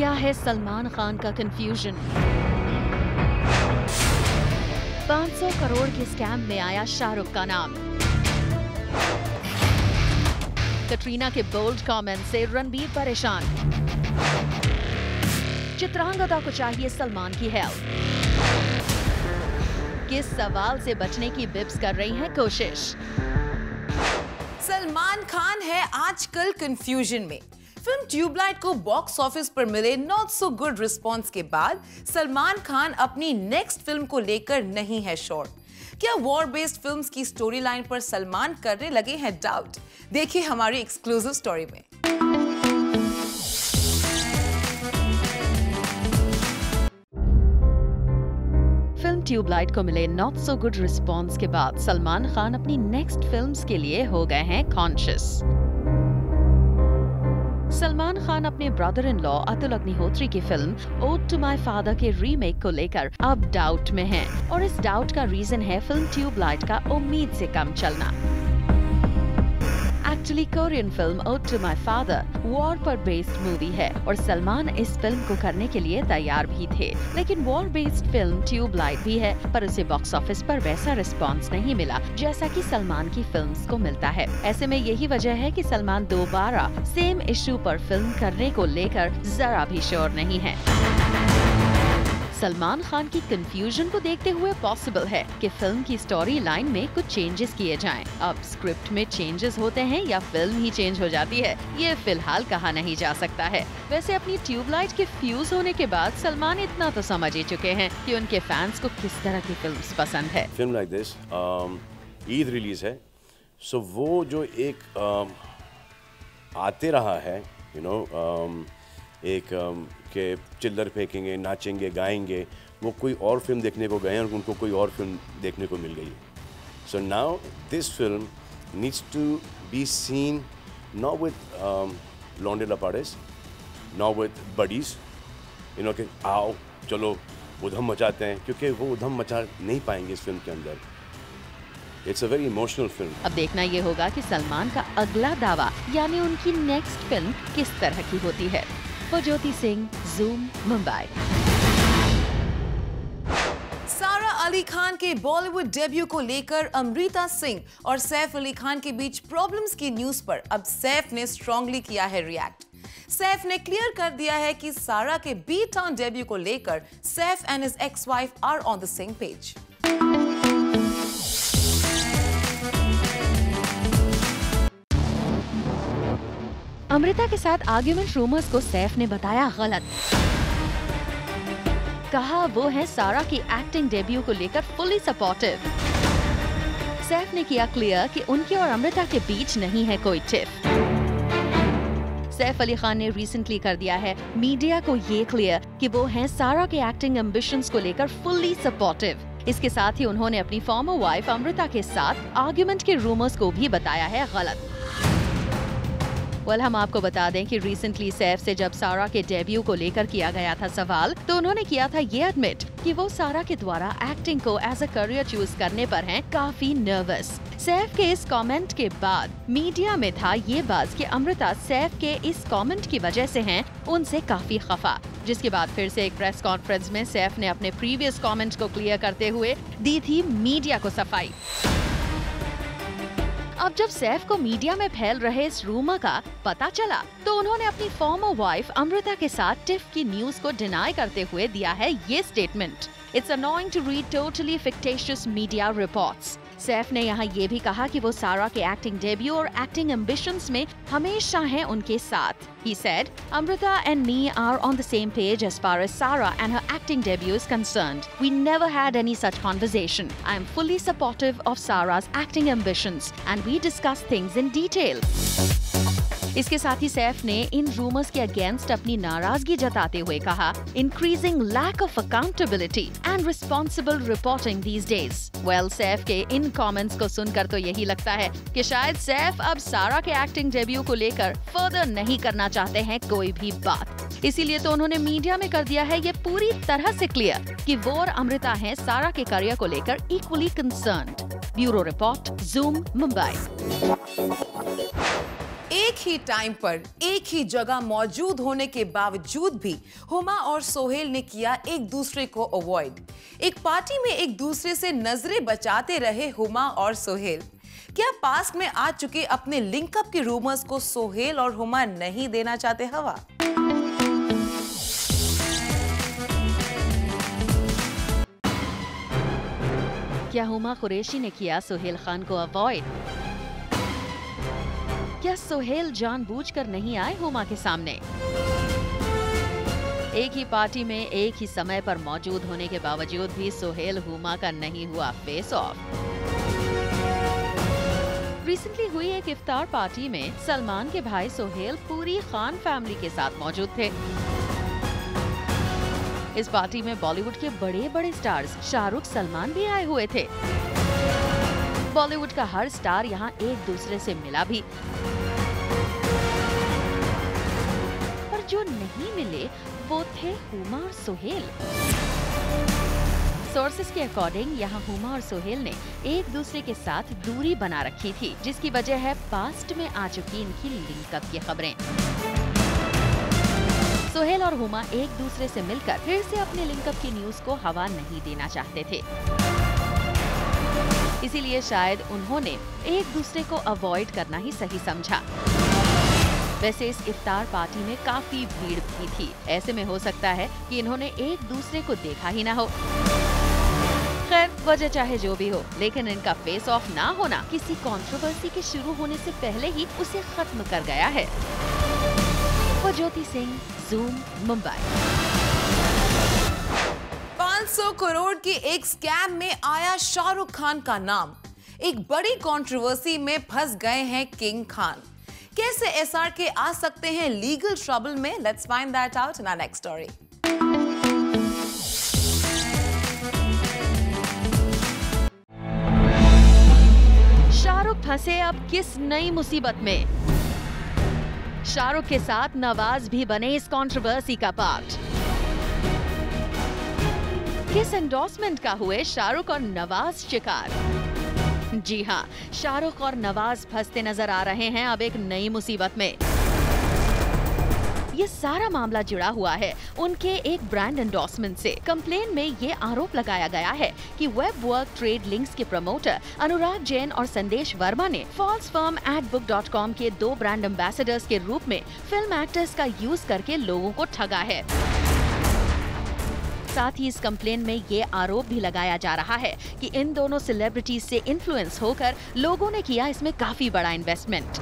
क्या है सलमान खान का कंफ्यूजन? 500 करोड़ के स्कैम में आया शाहरुख का नाम। कटरीना के बोल्ड कमेंट से रणबीर परेशान। चित्रांगदा को चाहिए सलमान की हेल्प। किस सवाल से बचने की बिब्स कर रही हैं कोशिश? सलमान खान है आजकल कंफ्यूजन में। फिल्म ट्यूबलाइट को बॉक्स ऑफिस पर मिले नॉट सो गुड रिस्पांस के बाद सलमान खान अपनी नेक्स्ट फिल्म को लेकर नहीं है श्योर। क्या वॉर बेस्ड फिल्म्स की स्टोरी लाइन पर सलमान करने लगे हैं डाउट? देखिए हमारी एक्सक्लूसिव स्टोरी में। फिल्म ट्यूबलाइट को मिले नॉट सो गुड रिस्पांस के बाद सलमान खान अपनी नेक्स्ट फिल्म्स के लिए हो गए हैं कॉन्शियस। सलमान खान अपने brother in law Atul Agnihotri की film ode to my father के रीमेक को लेकर अब डाउट में हैं और इस डाउट का रीजन है फिल्म ट्यूबलाइट का उम्मीद से कम चलना। Actually Korean film ode to my father war पर बेस्ड मूवी है और सलमान इस फिल्म को करने के लिए तैयार भी थे, लेकिन वॉर बेस्ड फिल्म ट्यूबलाइट भी है पर उसे बॉक्स ऑफिस पर वैसा रिस्पांस नहीं मिला जैसा कि सलमान की फिल्म्स को मिलता है। ऐसे में यही वजह है कि सलमान दोबारा सेम इश्यू पर फिल्म करने को लेकर जरा भी श्योर नहीं है। सलमान खान की कंफ्यूजन को देखते हुए पॉसिबल है कि फिल्म की स्टोरी लाइन में कुछ चेंजेस किए जाएं। अब स्क्रिप्ट में चेंजेस होते हैं या फिल्म ही चेंज हो जाती है, ये फिलहाल कहा नहीं जा सकता है। वैसे अपनी ट्यूबलाइट के फ्यूज होने के बाद सलमान इतना तो समझ ही चुके हैं कि उनके फैंस को किस तरह की फिल्म्स पसंद है। Film like this Eid release है, सो वो जो एक आते रहा है एक के चिल्लर फेंकेंगे, नाचेंगे, गाएंगे, वो कोई और फिल्म देखने को गए और उनको कोई और फिल्म देखने को मिल गई। So now this film needs to be seen not with लॉन्डे लपाड़ेस, नॉट विद बडीज, कि आओ चलो उधम मचाते हैं, क्योंकि वो उधम मचा नहीं पाएंगे इस फिल्म के अंदर। It's a very emotional film. अब देखना ये होगा कि सलमान का अगला दावा यानी उनकी नेक्स्ट फिल्म किस तरह की होती है। ज्योति सिंह, ज़ूम, मुंबई। सारा अली खान के बॉलीवुड डेब्यू को लेकर अमृता सिंह और सैफ अली खान के बीच प्रॉब्लम्स की न्यूज पर अब सैफ ने स्ट्रांगली किया है रिएक्ट। सैफ ने क्लियर कर दिया है कि सारा के बी टाउन डेब्यू को लेकर Saif and his ex wife are on the same page. Amrita के साथ आर्ग्यूमेंट रूमर्स को सैफ ने बताया गलत। कहा वो है सारा की एक्टिंग डेब्यू को लेकर फुली सपोर्टिव। सैफ ने किया क्लियर कि उनके और अमृता के बीच नहीं है कोई टिफ। सैफ अली खान ने रिसेंटली कर दिया है मीडिया को ये क्लियर कि वो हैं सारा के एक्टिंग एम्बिशंस को लेकर फुली सपोर्टिव। इसके साथ ही उन्होंने अपनी फॉर्मर वाइफ अमृता के साथ आर्ग्यूमेंट के रूमर्स को भी बताया है गलत। हम आपको बता दें कि रिसेंटली सैफ से जब सारा के डेब्यू को लेकर किया गया था सवाल, तो उन्होंने किया था ये एडमिट कि वो सारा के द्वारा एक्टिंग को एज अ करियर चूज करने पर हैं काफी नर्वस। सैफ के इस कमेंट के बाद मीडिया में था ये बात कि अमृता सैफ के इस कमेंट की वजह से हैं उनसे काफी खफा, जिसके बाद फिर से एक प्रेस कॉन्फ्रेंस में सैफ ने अपने प्रीवियस कमेंट को क्लियर करते हुए दी थी मीडिया को सफाई। अब जब सैफ को मीडिया में फैल रहे इस रूमर का पता चला, तो उन्होंने अपनी फॉर्मर वाइफ अमृता के साथ टिफ की न्यूज को डिनाई करते हुए दिया है ये statement. It's annoying to read totally fictitious media reports. Saif ने यहाँ ये भी कहा कि वो सारा के एक्टिंग डेब्यू और एक्टिंग एम्बिशंस में हमेशा हैं उनके साथ। He said, Amrita and me are on the same page as far as Sarah and her acting debut is concerned. We never had any such conversation. I am fully supportive of Sarah's acting ambitions and we discuss things in detail. इसके साथ ही सैफ ने इन rumours के against अपनी नाराजगी जताते हुए कहा, increasing lack of accountability and responsible reporting these days. Well, Saif के इन कमेंट्स को सुनकर तो यही लगता है कि शायद सैफ अब सारा के एक्टिंग डेब्यू को लेकर फर्दर नहीं करना चाहते हैं कोई भी बात। इसीलिए तो उन्होंने मीडिया में कर दिया है ये पूरी तरह से क्लियर कि वो और अमृता हैं सारा के करियर को लेकर equally concerned. Bureau report, zoom, Mumbai. एक ही टाइम पर एक ही जगह मौजूद होने के बावजूद भी हुमा और सोहेल ने किया एक दूसरे को अवॉइड। एक पार्टी में एक दूसरे से नजरें बचाते रहे हुमा और सोहेल। क्या पास्ट में आ चुके अपने लिंकअप के रूमर्स को सोहेल और हुमा नहीं देना चाहते हवा? क्या हुमा कुरैशी ने किया सोहेल खान को अवॉइड? क्या सोहेल जानबूझकर नहीं आए हुमा के सामने? एक ही पार्टी में एक ही समय पर मौजूद होने के बावजूद भी सोहेल हुमा का नहीं हुआ फेस ऑफ। रिसेंटली हुई एक इफ्तार पार्टी में सलमान के भाई सोहेल पूरी खान फैमिली के साथ मौजूद थे। इस पार्टी में बॉलीवुड के बड़े बड़े स्टार्स शाहरुख, सलमान भी आए हुए थे। बॉलीवुड का हर स्टार यहाँ एक दूसरे से मिला भी, पर जो नहीं मिले वो थे हुमा और सोहेल। सोर्सेस के अकॉर्डिंग यहाँ हुमा और सोहेल ने एक दूसरे के साथ दूरी बना रखी थी, जिसकी वजह है पास्ट में आ चुकी इनकी लिंकअप की खबरें। सोहेल और हुमा एक दूसरे से मिलकर फिर से अपने लिंकअप की न्यूज को हवा नहीं देना चाहते थे, इसीलिए शायद उन्होंने एक दूसरे को अवॉइड करना ही सही समझा। वैसे इस इफ्तार पार्टी में काफी भीड़ भी थी, ऐसे में हो सकता है कि इन्होंने एक दूसरे को देखा ही ना हो। खैर, वजह चाहे जो भी हो, लेकिन इनका फेस ऑफ ना होना किसी कंट्रोवर्सी के शुरू होने से पहले ही उसे खत्म कर गया है। वो ज्योति सिंह, ज़ूम, मुंबई। 500 करोड़ की एक स्कैम में आया शाहरुख खान का नाम। एक बड़ी कंट्रोवर्सी में फंस गए हैं किंग खान। कैसे एसआरके आ सकते हैं लीगल ट्रबल में? Let's find that out in our next story. Shahrukh फंसे अब किस नई मुसीबत में? शाहरुख के साथ नवाज भी बने इस कंट्रोवर्सी का पार्ट। किस एंडोर्समेंट का हुए शाहरुख और नवाज शिकार? जी हाँ, शाहरुख और नवाज फंसते नजर आ रहे हैं अब एक नई मुसीबत में। ये सारा मामला जुड़ा हुआ है उनके एक ब्रांड एंडोर्समेंट से। कंप्लेन में ये आरोप लगाया गया है कि वेब वर्क ट्रेड लिंक्स के प्रमोटर अनुराग जैन और संदेश वर्मा ने फॉल्स फर्म adbook.com के 2 ब्रांड एम्बेसडर्स के रूप में फिल्म एक्टर्स का यूज करके लोगों को ठगा है। साथ ही इस कंप्लेन में ये आरोप भी लगाया जा रहा है कि इन दोनों सेलिब्रिटीज से इन्फ्लुएंस होकर लोगों ने किया इसमें काफी बड़ा इन्वेस्टमेंट।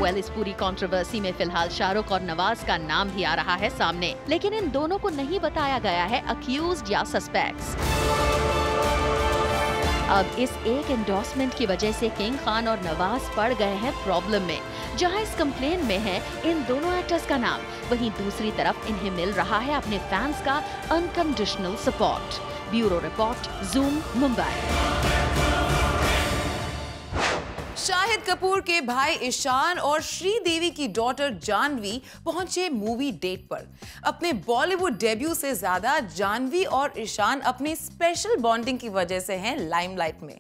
इस पूरी कंट्रोवर्सी में फिलहाल शाहरुख और नवाज का नाम भी आ रहा है सामने, लेकिन इन दोनों को नहीं बताया गया है अक्यूज्ड या सस्पेक्ट्स। अब इस एक एंडोर्समेंट की वजह से किंग खान और नवाज पड़ गए हैं प्रॉब्लम में। जहां इस कंप्लेन में है इन दोनों एक्टर्स का नाम, वहीं दूसरी तरफ इन्हें मिल रहा है अपने फैंस का unconditional support. Bureau report, zoom, Mumbai. Shahid Kapoor के भाई ईशान और श्रीदेवी की डॉटर जानवी पहुंचे मूवी डेट पर। अपने बॉलीवुड डेब्यू से ज्यादा जानवी और ईशान अपनी स्पेशल बॉन्डिंग की वजह से हैं लाइमलाइट में।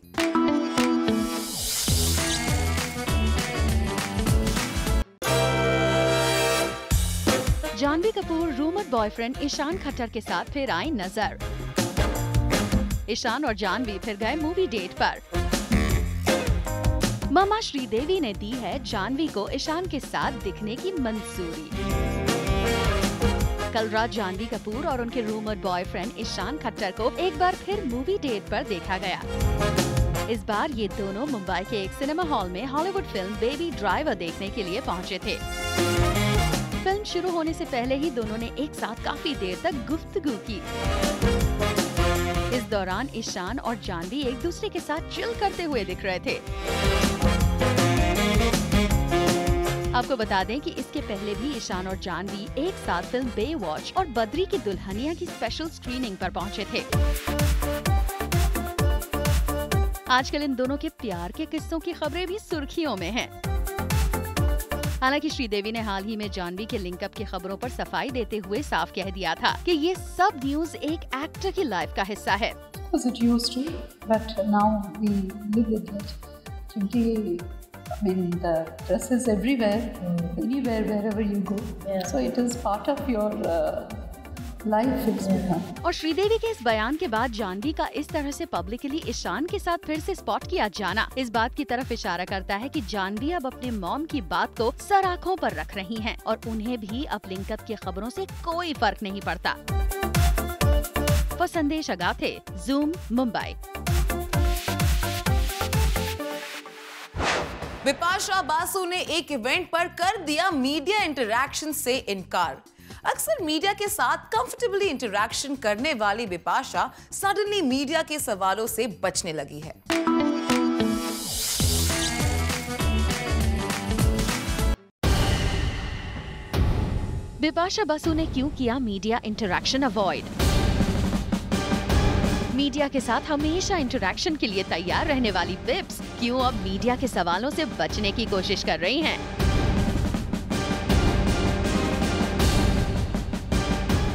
जानवी कपूर रूमर बॉयफ्रेंड ईशान खट्टर के साथ फिर आई नजर। ईशान और जानवी फिर गए मूवी डेट पर। मामा श्रीदेवी ने दी है जानवी को ईशान के साथ दिखने की मंजूरी। कल रात जानवी कपूर और उनके रूमर बॉयफ्रेंड ईशान खट्टर को एक बार फिर मूवी डेट पर देखा गया। इस बार ये दोनों मुंबई के एक सिनेमा हॉल में हॉलीवुड फिल्म बेबी ड्राइवर देखने के लिए पहुंचे थे। फिल्म शुरू होने से पहले ही दोनों ने एक साथ काफी देर तक गुफ्तगू की। इस दौरान ईशान और जानवी एक दूसरे के साथ चिल करते हुए दिख रहे थे। आपको बता दें कि इसके पहले भी ईशान और जानवी एक साथ फिल्म बेवॉच और बद्री की दुल्हनिया की स्पेशल स्क्रीनिंग पर पहुंचे थे। आजकल इन दोनों के प्यार के किस्सों की खबरें भी सुर्खियों में हैं। हालांकि श्रीदेवी ने हाल ही में जानवी के लिंकअप की खबरों पर सफाई देते हुए साफ कह दिया था कि ये सब न्यूज एक एक्टर की लाइफ का हिस्सा है। It used to, but now we live with it. क्योंकि I mean, the dress is everywhere, anywhere, wherever you go. So it is part of your life. It's become. और श्रीदेवी के इस बयान के बाद जाह्नवी का इस तरह से पब्लिकली ईशान के साथ फिर से स्पॉट किया जाना इस बात की तरफ इशारा करता है कि जाह्नवी अब अपने मॉम की बात को सर आँखों पर रख रही हैं और उन्हें भी अब लिंकअप की खबरों से कोई फर्क नहीं पड़ता। वो संदेश अगाथे, ज़ूम, मुंबई। बिपाशा बासु ने एक इवेंट पर कर दिया मीडिया इंटरैक्शन से इनकार। अक्सर मीडिया के साथ कंफर्टेबली इंटरैक्शन करने वाली बिपाशा सडनली मीडिया के सवालों से बचने लगी है। बिपाशा बासु ने क्यों किया मीडिया इंटरैक्शन अवॉइड? मीडिया के साथ हमेशा इंटरैक्शन के लिए तैयार रहने वाली बिप्स क्यों अब मीडिया के सवालों से बचने की कोशिश कर रही हैं?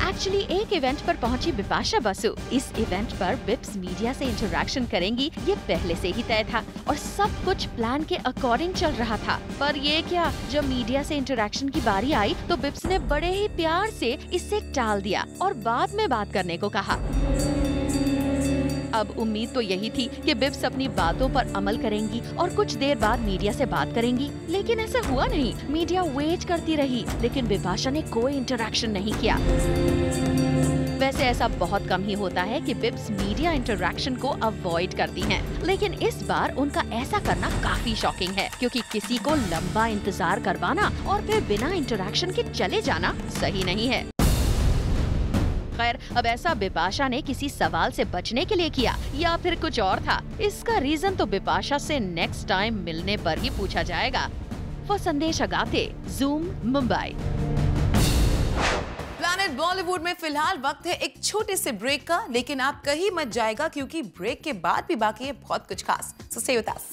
एक्चुअली एक इवेंट पर पहुंची बिपाशा बासु। इस इवेंट पर बिप्स मीडिया से इंटरैक्शन करेंगी ये पहले से ही तय था और सब कुछ प्लान के अकॉर्डिंग चल रहा था। पर ये क्या, जब मीडिया से इंटरैक्शन की बारी आई तो बिप्स ने बड़े ही प्यार से इसे टाल दिया और बाद में बात करने को कहा। अब उम्मीद तो यही थी कि बिप्स अपनी बातों पर अमल करेंगी और कुछ देर बाद मीडिया से बात करेंगी, लेकिन ऐसा हुआ नहीं। मीडिया वेट करती रही, लेकिन बिपाशा ने कोई इंटरैक्शन नहीं किया। वैसे ऐसा बहुत कम ही होता है कि बिप्स मीडिया इंटरैक्शन को अवॉइड करती हैं, लेकिन इस बार उनका ऐसा करना काफी शॉकिंग है, क्योंकि किसी को लंबा इंतजार करवाना और फिर बिना इंटरैक्शन के चले जाना सही नहीं है। खैर, अब ऐसा बिपाशा ने किसी सवाल से बचने के लिए किया या फिर कुछ और था, इसका रीजन तो बिपाशा से नेक्स्ट टाइम मिलने पर ही पूछा जाएगा। वो संदेश अगाथे, ज़ूम, मुंबई। प्लैनेट बॉलीवुड में फिलहाल वक्त है एक छोटे से ब्रेक का, लेकिन आप कहीं मत जाएगा क्योंकि ब्रेक के बाद भी बाकी है बहुत कुछ खास। So stay with us.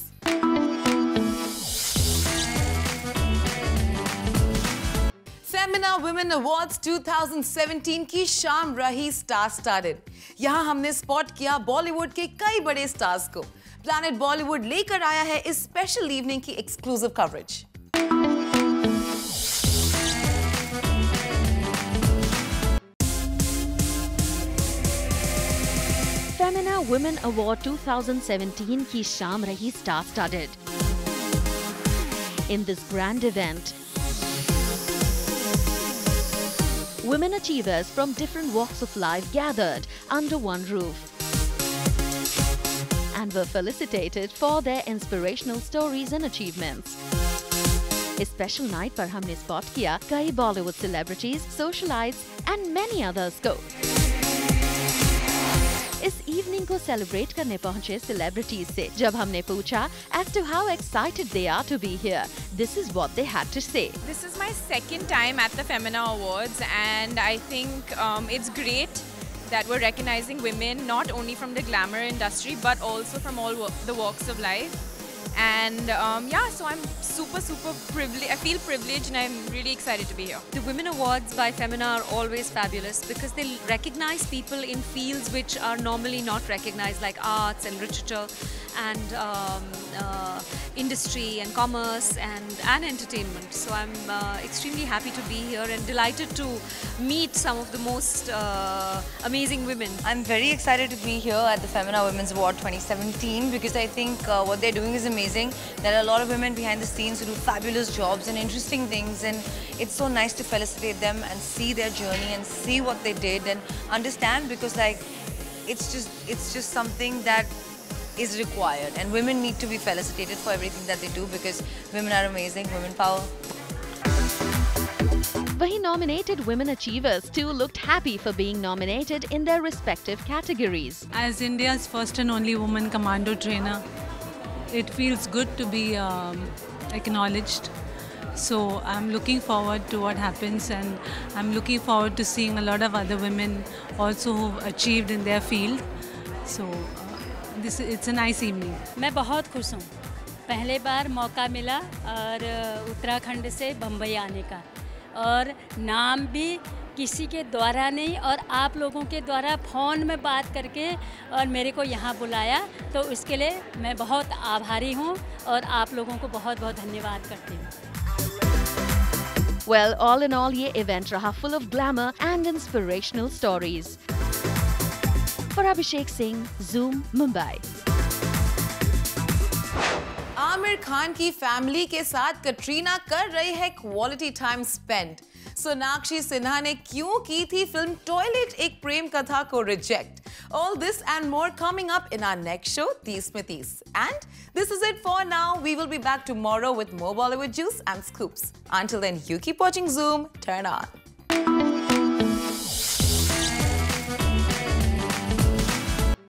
Femina women awards 2017 की शाम रही स्टार स्टारेड। यहाँ हमने स्पॉट किया बॉलीवुड के कई बड़े स्टार्स को। प्लैनेट बॉलीवुड लेकर आया है इस स्पेशल इवनिंग की exclusive coverage. Femina women award 2017 की शाम रही star स्टारेड। In this grand event, women achievers from different walks of life gathered under one roof and were felicitated for their inspirational stories and achievements. इस special night पर हमने spot किया कई Bollywood celebrities, socialites and many others को। इस evening को celebrate करने पहुंचे सेलिब्रिटीज से जब हमने पूछा as to how excited they are to be here, this is what they had to say. This is my second time at the Femina Awards, and I think it's great that we're recognizing women not only from the glamour industry but also from all the walks of life. And yeah, so I'm super privileged. I feel privileged and I'm really excited to be here. The Women Awards by Femina are always fabulous because they recognize people in fields which are normally not recognized, like arts and literature and industry and commerce and entertainment. So I'm extremely happy to be here and delighted to meet some of the most amazing women. I'm very excited to be here at the Femina Women's Award 2017 because I think what they're doing is amazing. There are a lot of women behind the scenes who do fabulous jobs and interesting things, and it's so nice to felicitate them and see their journey and see what they did and understand, because like it's just something that is required, and women need to be felicitated for everything that they do because women are amazing. Women power. वहीं nominated women achievers too looked happy for being nominated in their respective categories. As India's first and only woman commando trainer, it feels good to be acknowledged. So I'm looking forward to what happens, and I'm looking forward to seeing a lot of other women also who've achieved in their field. So it's a nice evening. मैं बहुत खुश हूँ। पहले बार मौका मिला और उत्तराखंड से बम्बई आने का, और नाम भी किसी के द्वारा नहीं, और आप लोगों के द्वारा फ़ोन में बात करके और मेरे को यहाँ बुलाया, तो उसके लिए मैं बहुत आभारी हूँ और आप लोगों को बहुत बहुत धन्यवाद करती हूँ। Well, all in all, ये event रहा full of glamour and inspirational stories. For Abhishek Singh, Zoom, Mumbai. Aamir Khan की फैमिली के साथ कटरीना कर रही है quality time spend. Sonakshi Sinha ने क्यों की थी फिल्म टॉयलेट एक प्रेम कथा को reject? All this and more coming up in our next show, 30 में 30. And this is it for now. We will be back tomorrow with more Bollywood juice and scoops. Until then, you keep watching Zoom. Turn on.